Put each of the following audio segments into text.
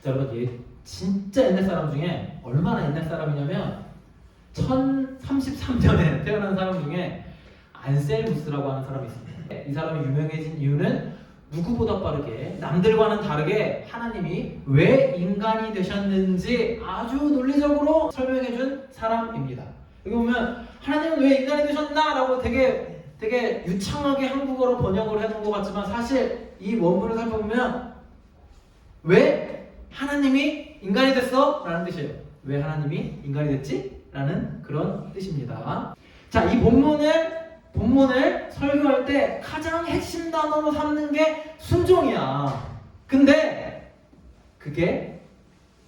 여러분, 진짜 옛날 사람 중에 얼마나 옛날 사람이냐면 1033년에 태어난 사람 중에 안셀무스라고 하는 사람이 있습니다. 이 사람이 유명해진 이유는 누구보다 빠르게 남들과는 다르게 하나님이 왜 인간이 되셨는지 아주 논리적으로 설명해준 사람입니다. 여기 보면 하나님은 왜 인간이 되셨나? 라고 되게 유창하게 한국어로 번역을 해놓은 것 같지만 사실 이 원문을 살펴보면 왜 하나님이 인간이 됐어? 라는 뜻이에요. 왜 하나님이 인간이 됐지? 라는 그런 뜻입니다. 자, 이 본문을 설교할 때 가장 핵심 단어로 삼는 게 순종이야. 근데 그게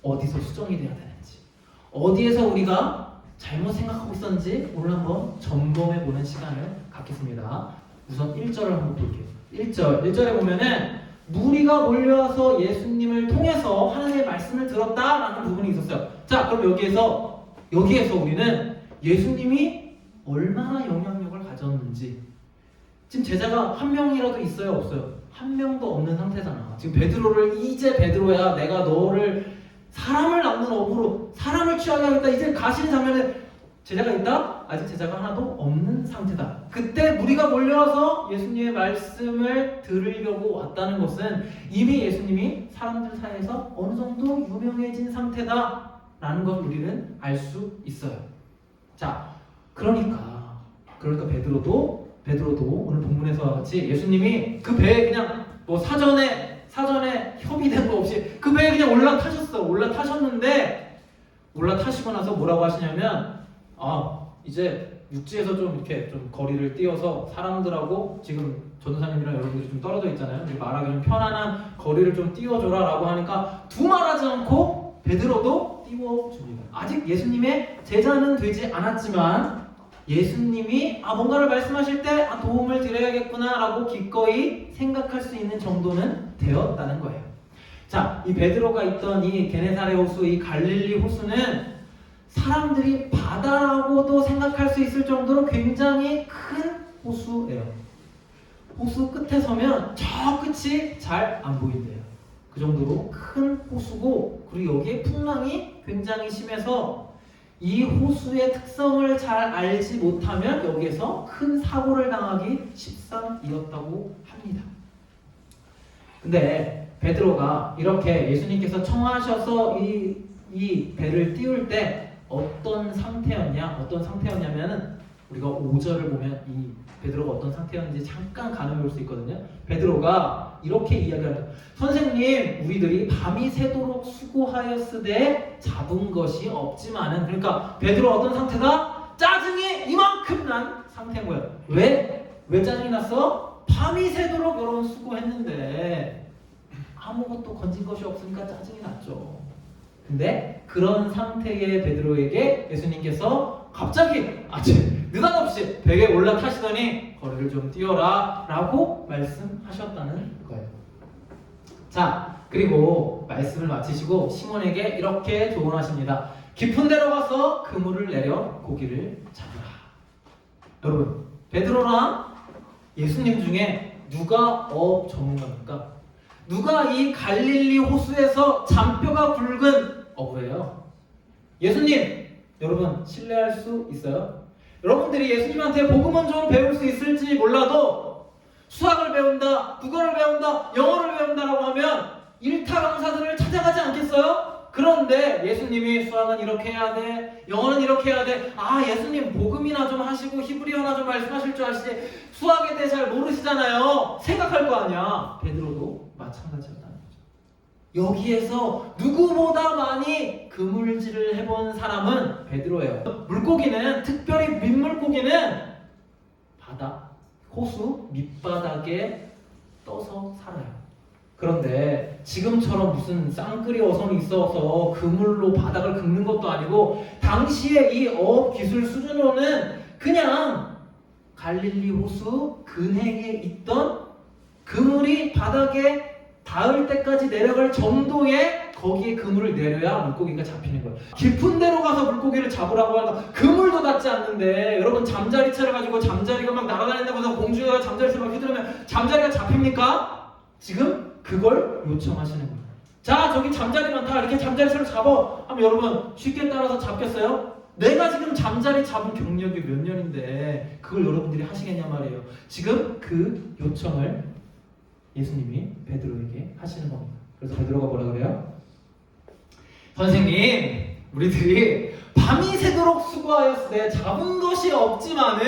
어디서 수정이 돼야 되는지, 어디에서 우리가 잘못 생각하고 있었는지 오늘 한번 점검해보는 시간을 갖겠습니다. 우선 1절을 한번 볼게요. 1절에 보면은 무리가 몰려와서 예수님을 통해서 하나님의 말씀을 들었다라는 부분이 있었어요. 자, 그럼 여기에서 우리는 예수님이 얼마나 영향력을 가졌는지, 지금 제자가 한 명이라도 있어요, 없어요? 한 명도 없는 상태잖아. 지금 베드로를 이제 베드로야 내가 너를 사람을 낳는 업으로 사람을 취하게 하겠다 이제 가시는 장면에 제자가 있다? 아직 제자가 하나도 없는 상태다. 그때 무리가 몰려와서 예수님의 말씀을 들으려고 왔다는 것은 이미 예수님이 사람들 사이에서 어느 정도 유명해진 상태다 라는 걸 우리는 알 수 있어요. 자, 그러니까 베드로도 오늘 본문에서와 같이 예수님이 그 배에 그냥 뭐 사전에 협의된 거 없이 그 배에 그냥 올라타셨는데 올라타시고 나서 뭐라고 하시냐면 이제 육지에서 좀 이렇게 좀 거리를 띄어서 사람들하고 지금 전도사님이랑 여러분들이 좀 떨어져 있잖아요. 말하기 좀 편안한 거리를 좀 띄워줘라 라고 하니까 두말하지 않고 베드로도 띄워줍니다. 아직 예수님의 제자는 되지 않았지만 예수님이 뭔가를 말씀하실 때 도움을 드려야겠구나 라고 기꺼이 생각할 수 있는 정도는 되었다는 거예요. 자, 이 베드로가 있던 이 게네사렛 호수, 이 갈릴리 호수는 사람들이 바다라고도 생각할 수 있을 정도로 굉장히 큰 호수예요. 호수 끝에 서면 저 끝이 잘 안 보인대요. 그 정도로 큰 호수고, 그리고 여기에 풍랑이 굉장히 심해서 이 호수의 특성을 잘 알지 못하면 여기에서 큰 사고를 당하기 십상이었다고 합니다. 근데 베드로가 이렇게 예수님께서 청하셔서 이 배를 띄울 때 어떤 상태였냐면은 우리가 5절을 보면 이 베드로가 어떤 상태였는지 잠깐 가늠해 볼 수 있거든요. 베드로가 이렇게 이야기합니다. 선생님, 우리들이 밤이 새도록 수고하였으되 잡은 것이 없지만은, 그러니까 베드로가 어떤 상태다? 짜증이 이만큼 난 상태인 거예요. 왜 짜증이 났어? 밤이 새도록 여러분 수고했는데 아무것도 건진 것이 없으니까 짜증이 났죠. 근데 그런 상태의 베드로에게 예수님께서 갑자기 느닷없이 배에 올라타시더니 거리를 좀 띄워라 라고 말씀하셨다는 거예요. 자, 그리고 말씀을 마치시고 시몬에게 이렇게 조언하십니다. 깊은 데로 가서 그물을 내려 고기를 잡으라. 여러분, 베드로랑 예수님 중에 누가 전문가입니까? 누가 이 갈릴리 호수에서 잔뼈가 굵은 어부예요? 예수님! 여러분, 신뢰할 수 있어요? 여러분들이 예수님한테 복음은 좀 배울 수 있을지 몰라도 수학을 배운다, 국어를 배운다, 영어를 배운다라고 하면 일타 강사들을 찾아가지 않겠어요? 그런데 예수님이 수학은 이렇게 해야 돼, 영어는 이렇게 해야 돼. 예수님 복음이나 좀 하시고 히브리어나 좀 말씀하실 줄 아시지 수학에 대해 잘 모르시잖아요. 생각할 거 아니야. 베드로도 마찬가지였다는 거죠. 여기에서 누구보다 많이 그물질을 해본 사람은 베드로예요. 물고기는, 특별히 민물고기는 호수 밑바닥에 떠서 살아요. 그런데 지금처럼 무슨 쌍끌이 어선이 있어서 그물로 바닥을 긁는 것도 아니고 당시에 이 어업 기술 수준으로는 그냥 갈릴리 호수 근해에 있던 그물이 바닥에 닿을 때까지 내려갈 정도의 거기에 그물을 내려야 물고기가 잡히는 거예요. 깊은 데로 가서 물고기를 잡으라고 하니까 그물도 닿지 않는데, 여러분 잠자리채를 가지고 잠자리가 막 날아다닌다고 해서 공중에서 잠자리채를 막 휘두르면 잠자리가 잡힙니까? 지금 그걸 요청하시는 거예요. 자, 저기 잠자리 많다. 이렇게 잠자리 새로 잡아. 하면 여러분 쉽게 따라서 잡겠어요? 내가 지금 잠자리 잡은 경력이 몇 년인데 그걸 여러분들이 하시겠냐 말이에요. 지금 그 요청을 예수님이 베드로에게 하시는 겁니다. 그래서 베드로가 뭐라 그래요? 선생님, 우리들이 밤이 새도록 수고하였으되 잡은 것이 없지만은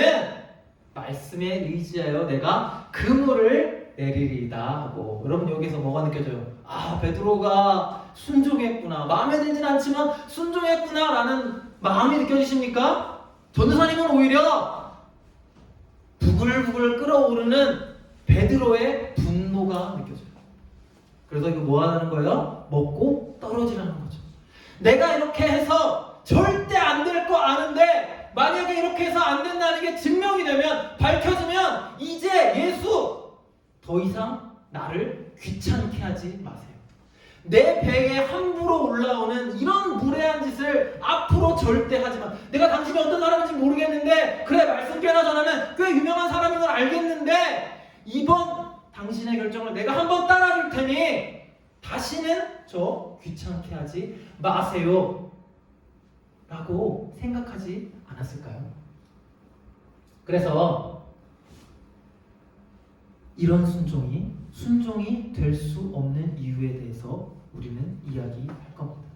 말씀에 의지하여 내가 그물을 내리리다 하고. 여러분 여기서 뭐가 느껴져요? 아, 베드로가 순종했구나. 마음에 들진 않지만 순종했구나 라는 마음이 느껴지십니까? 전도사님은 오히려 부글부글 끓어오르는 베드로의 분노가 느껴져요. 그래서 이거 뭐 하는 거예요? 먹고 떨어지라는 거죠. 내가 이렇게 해서 절대 안 될 거 아는데 만약에 이렇게 해서 안 된다는 게 증명이 되면, 밝혀지면 이제 예수 더 이상 나를 귀찮게 하지 마세요. 내 배에 함부로 올라오는 이런 무례한 짓을 앞으로 절대 하지 마. 내가 당신이 어떤 사람인지 모르겠는데, 그래 말씀 꽤나 전하면 꽤 유명한 사람인 걸 알겠는데, 이번 당신의 결정을 내가 한번 따라줄 테니 다시는 저 귀찮게 하지 마세요 라고 생각하지 않았을까요? 그래서 이런 순종이 될 수 없는 이유에 대해서 우리는 이야기할 겁니다.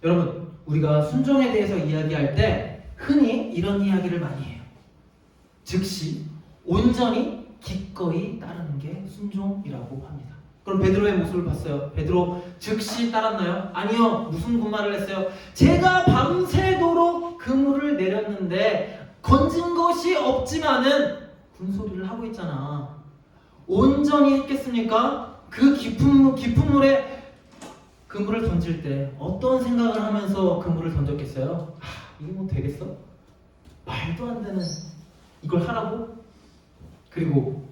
여러분, 우리가 순종에 대해서 이야기할 때 흔히 이런 이야기를 많이 해요. 즉시 온전히 기꺼이 따르는 게 순종이라고 합니다. 그럼 베드로의 모습을 봤어요. 베드로 즉시 따랐나요? 아니요. 무슨 군말을 했어요? 제가 밤새도록 그물을 내렸는데 건진 것이 없지만은 군소리를 하고 있잖아. 온전히 했겠습니까? 그 깊은 물에 그물을 던질 때 어떤 생각을 하면서 그물을 던졌겠어요? 이게 뭐 되겠어? 말도 안 되는 이걸 하라고? 그리고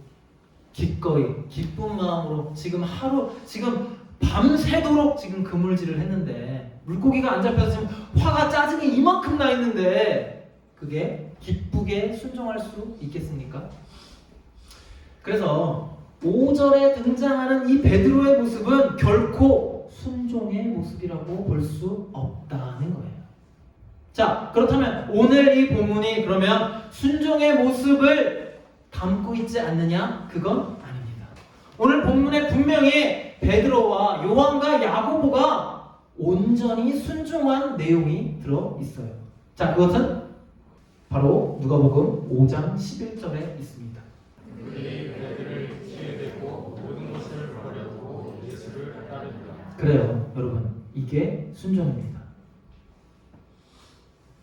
기꺼이 기쁜 마음으로 지금 밤새도록 지금 그물질을 했는데, 물고기가 안 잡혀서 지금 화가 짜증이 이만큼 나 있는데 그게 기쁘게 순종할 수 있겠습니까? 그래서 5절에 등장하는 이 베드로의 모습은 결코 순종의 모습이라고 볼 수 없다는 거예요. 자, 그렇다면 오늘 이 본문이 그러면 순종의 모습을 담고 있지 않느냐? 그건 아닙니다. 오늘 본문에 분명히 베드로와 요한과 야고보가 온전히 순종한 내용이 들어 있어요. 자, 그것은 바로 누가복음 5장 11절에 있습니다. 그래요, 여러분. 이게 순종입니다.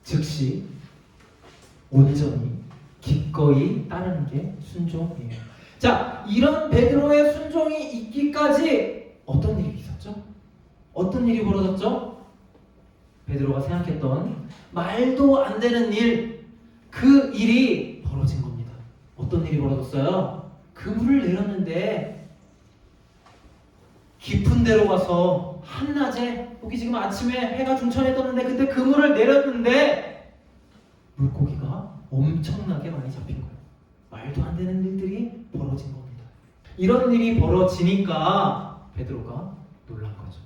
즉시 온전히 기꺼이 따르는 게 순종이에요. 자, 이런 베드로의 순종이 있기까지 어떤 일이 있었죠? 어떤 일이 벌어졌죠? 베드로가 생각했던 말도 안 되는 일, 그 일이 벌어진 겁니다. 어떤 일이 벌어졌어요? 그물을 내렸는데 깊은 데로 가서 한낮에, 여기 지금 아침에 해가 중천에 떴는데 그때 그물을 내렸는데 물고기가 엄청나게 많이 잡힌 거예요. 말도 안 되는 일들이 벌어진 겁니다. 이런 일이 벌어지니까 베드로가 놀란 거죠.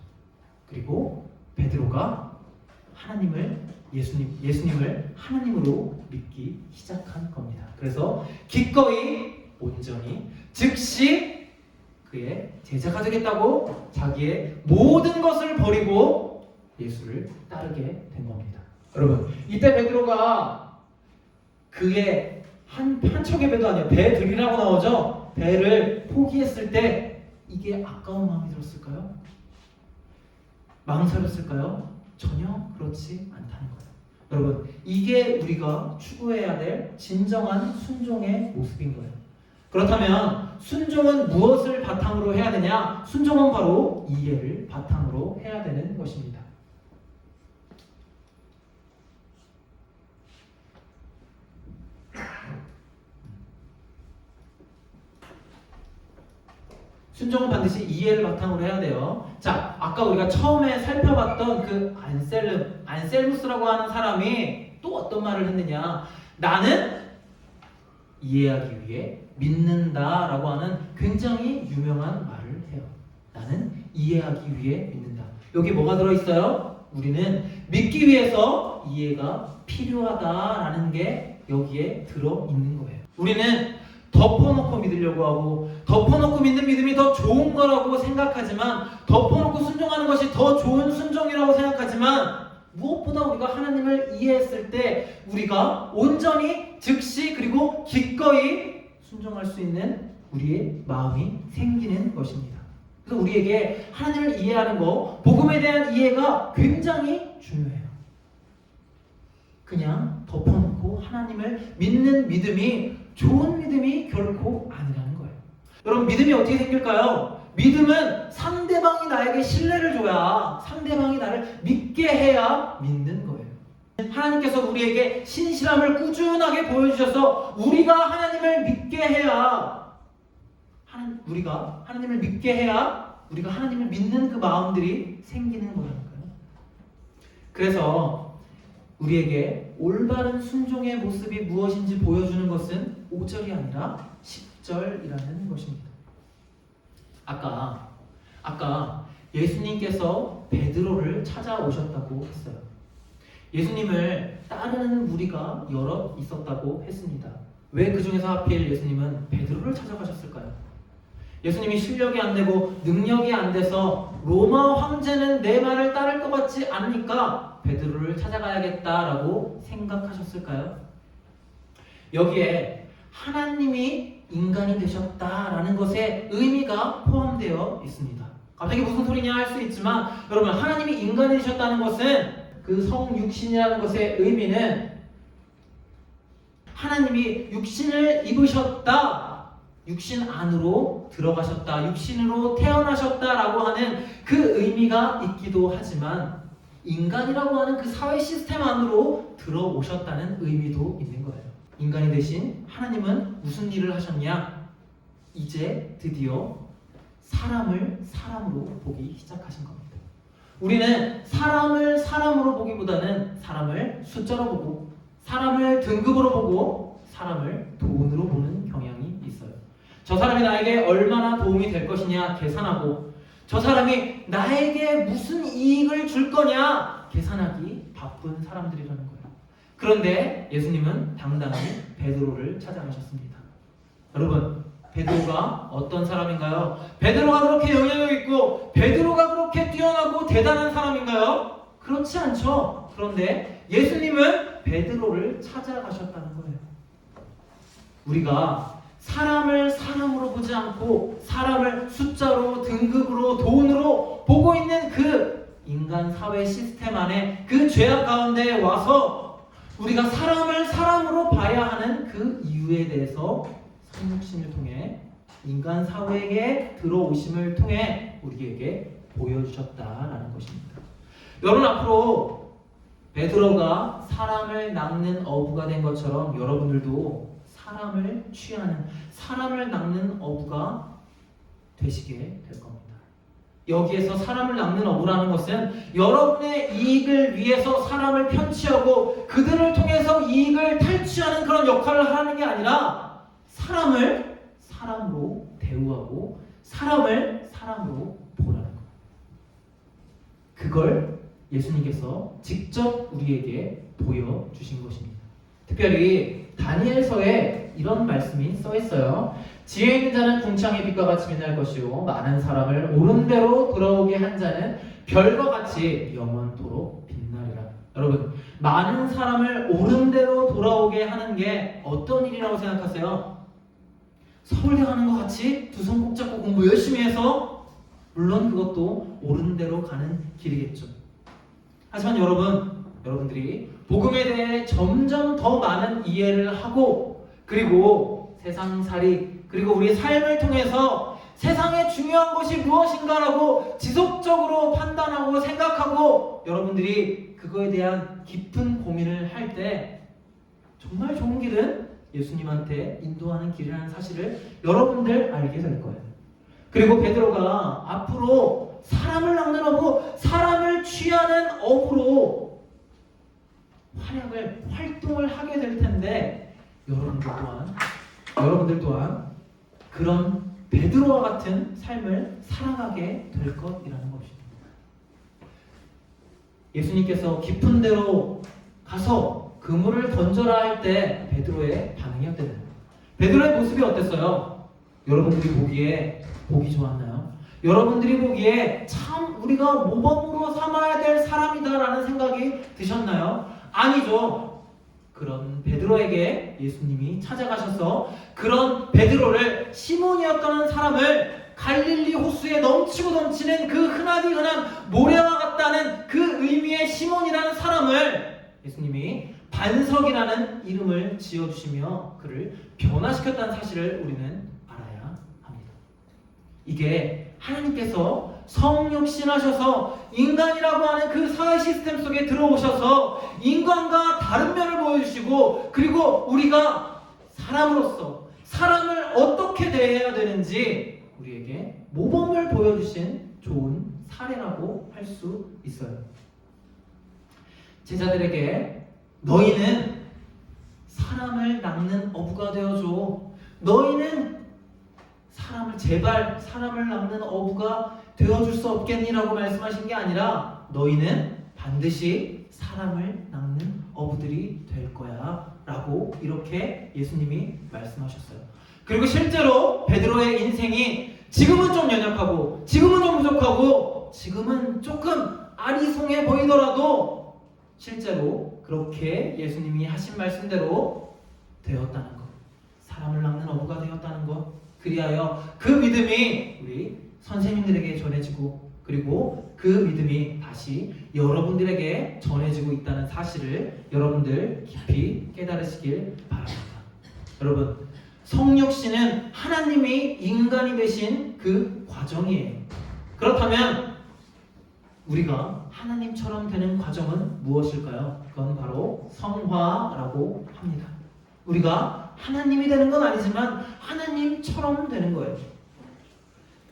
그리고 베드로가 예수님을 하나님으로 믿기 시작한 겁니다. 그래서 기꺼이 온전히 즉시 그의 제자가 되겠다고 자기의 모든 것을 버리고 예수를 따르게 된 겁니다. 여러분, 이때 베드로가 그의 한 척의 배도 아니에요. 배들이라고 나오죠. 배를 포기했을 때 이게 아까운 마음이 들었을까요? 망설였을까요? 전혀 그렇지 않다는 거예요. 여러분, 이게 우리가 추구해야 될 진정한 순종의 모습인 거예요. 그렇다면 순종은 무엇을 바탕으로 해야 되냐? 순종은 바로 이해를 바탕으로 해야 되는 것입니다. 순종은 반드시 이해를 바탕으로 해야 돼요. 자, 아까 우리가 처음에 살펴봤던 그 안셀무스라고 하는 사람이 또 어떤 말을 했느냐? 나는 이해하기 위해 믿는다라고 하는 굉장히 유명한 말을 해요. 나는 이해하기 위해 믿는다. 여기 뭐가 들어있어요? 우리는 믿기 위해서 이해가 필요하다라는 게 여기에 들어있는 거예요. 우리는 덮어놓고 믿으려고 하고 덮어놓고 믿는 믿음이 더 좋은 거라고 생각하지만 덮어놓고 순종하는 것이 더 좋은 순종이라고 생각하지만 무엇보다 우리가 하나님을 이해했을 때 우리가 온전히 즉시 그리고 기꺼이 순종할 수 있는 우리의 마음이 생기는 것입니다. 그래서 우리에게 하나님을 이해하는 거, 복음에 대한 이해가 굉장히 중요해요. 그냥 덮어놓고 하나님을 믿는 믿음이 좋은 믿음이 결코 아니라는 거예요. 여러분, 믿음이 어떻게 생길까요? 믿음은 상대방이 나에게 신뢰를 줘야, 상대방이 나를 믿게 해야 믿는 거예요. 하나님께서 우리에게 신실함을 꾸준하게 보여주셔서 우리가 하나님을 믿게 해야, 우리가 하나님을 믿게 해야 우리가 하나님을 믿는 그 마음들이 생기는 거라니까요. 그래서 우리에게 올바른 순종의 모습이 무엇인지 보여주는 것은 5절이 아니라 10절이라는 것입니다. 아까 예수님께서 베드로를 찾아오셨다고 했어요. 예수님을 따르는 무리가 여러 있었다고 했습니다. 왜 그 중에서 하필 예수님은 베드로를 찾아가셨을까요? 예수님이 실력이 안 되고 능력이 안 돼서 로마 황제는 내 말을 따를 것 같지 않으니까 베드로를 찾아가야겠다라고 생각하셨을까요? 여기에 하나님이 인간이 되셨다라는 것에 의미가 포함되어 있습니다. 갑자기 무슨 소리냐 할 수 있지만 여러분, 하나님이 인간이 되셨다는 것은 그 성육신이라는 것의 의미는 하나님이 육신을 입으셨다, 육신 안으로 들어가셨다, 육신으로 태어나셨다라고 하는 그 의미가 있기도 하지만 인간이라고 하는 그 사회 시스템 안으로 들어오셨다는 의미도 있는 거예요. 인간이 되신 하나님은 무슨 일을 하셨냐? 이제 드디어 사람을 사람으로 보기 시작하신 겁니다. 우리는 사람을 사람으로 보기보다는 사람을 숫자로 보고 사람을 등급으로 보고 사람을 돈으로 보는 경향이 있어요. 저 사람이 나에게 얼마나 도움이 될 것이냐 계산하고 저 사람이 나에게 무슨 이익을 줄 거냐 계산하기 바쁜 사람들이라는 거예요. 그런데 예수님은 당당히 베드로를 찾아가셨습니다. 여러분, 베드로가 어떤 사람인가요? 베드로가 그렇게 영향력 있고 베드로가 그렇게 뛰어나고 대단한 사람인가요? 그렇지 않죠. 그런데 예수님은 베드로를 찾아가셨다는 거예요. 우리가 사람을 사람으로 보지 않고 사람을 숫자로, 등급으로, 돈으로 보고 있는 그 인간 사회 시스템 안에 그 죄악 가운데 와서 우리가 사람을 사람으로 봐야 하는 그 이유에 대해서 성육신을 통해 인간 사회에 들어오심을 통해 우리에게 보여주셨다라는 것입니다. 여러분, 앞으로 베드로가 사람을 낚는 어부가 된 것처럼 여러분들도 사람을 취하는, 사람을 낚는 어부가 되시게 될 겁니다. 여기에서 사람을 낚는 어부라는 것은 여러분의 이익을 위해서 사람을 편취하고 그들을 통해서 이익을 탈취하는 그런 역할을 하는 게 아니라 사람을 사람으로 대우하고 사람을 사람으로 보라는 거예요. 그걸 예수님께서 직접 우리에게 보여주신 것입니다. 특별히 다니엘서에 이런 말씀이 써 있어요. 지혜 있는 자는 궁창의 빛과 같이 빛날 것이요 많은 사람을 옳은 대로 돌아오게 한 자는 별과 같이 영원토록 빛나리라. 여러분, 많은 사람을 옳은 대로 돌아오게 하는 게 어떤 일이라고 생각하세요? 서울대 가는 것 같이 두 손 꼭 잡고 공부 열심히 해서, 물론 그것도 옳은 대로 가는 길이겠죠. 하지만 여러분들이 복음에 대해 점점 더 많은 이해를 하고 그리고 세상살이 그리고 우리의 삶을 통해서 세상에 중요한 것이 무엇인가라고 지속적으로 판단하고 생각하고 여러분들이 그거에 대한 깊은 고민을 할 때 정말 좋은 길은 예수님한테 인도하는 길이라는 사실을 여러분들 알게 될 거예요. 그리고 베드로가 앞으로 사람을 낚는 어부, 사람을 취하는 어부로 활동을 하게 될 텐데 여러분들 또한 그런 베드로와 같은 삶을 살아가게 될 것이라는 것입니다. 예수님께서 깊은 데로 가서 그물을 던져라 할 때 베드로의 반응이 어땠나요? 베드로의 모습이 어땠어요? 여러분들이 보기에 보기 좋았나요? 여러분들이 보기에 참 우리가 모범으로 삼아야 될 사람이다라는 생각이 드셨나요? 아니죠. 그런 베드로에게 예수님이 찾아가셔서 그런 베드로를 시몬이었던 사람을 갈릴리 호수에 넘치고 넘치는 그 흔하디 흔한 모래와 같다는 그 의미의 시몬이라는 사람을 예수님이 반석이라는 이름을 지어주시며 그를 변화시켰다는 사실을 우리는 알아야 합니다. 이게 하나님께서 성육신하셔서 인간이라고 하는 그 사회 시스템 속에 들어오셔서 인간과 다른 면을 보여주시고 그리고 우리가 사람으로서 사람을 어떻게 대해야 되는지 우리에게 모범을 보여주신 좋은 사례라고 할 수 있어요. 제자들에게 너희는 사람을 낚는 어부가 되어줘. 너희는 제발 사람을 낚는 어부가 되어줄 수 없겠니라고 말씀하신 게 아니라 너희는 반드시 사람을 낚는 어부들이 될 거야 라고 이렇게 예수님이 말씀하셨어요. 그리고 실제로 베드로의 인생이 지금은 좀 연약하고 지금은 좀 부족하고 지금은 조금 아리송해 보이더라도 실제로 그렇게 예수님이 하신 말씀대로 되었다는 것, 사람을 낚는 어부가 되었다는 것, 그리하여 그 믿음이 우리 선생님들에게 전해지고 그리고 그 믿음이 다시 여러분들에게 전해지고 있다는 사실을 여러분들 깊이 깨달으시길 바랍니다. 여러분, 성육신은 하나님이 인간이 되신 그 과정이에요. 그렇다면 우리가 하나님처럼 되는 과정은 무엇일까요? 그건 바로 성화라고 합니다. 우리가 하나님이 되는 건 아니지만 하나님처럼 되는 거예요.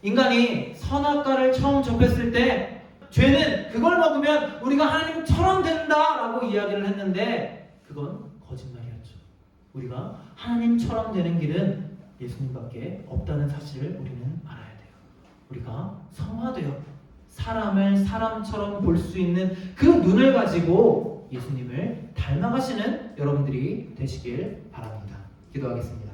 인간이 선악과를 처음 접했을 때 죄는 그걸 먹으면 우리가 하나님처럼 된다라고 이야기를 했는데 그건 거짓말이었죠. 우리가 하나님처럼 되는 길은 예수님밖에 없다는 사실을 우리는 알아야 돼요. 우리가 성화되어 사람을 사람처럼 볼 수 있는 그 눈을 가지고 예수님을 닮아가시는 여러분들이 되시길 바랍니다. 기도하겠습니다.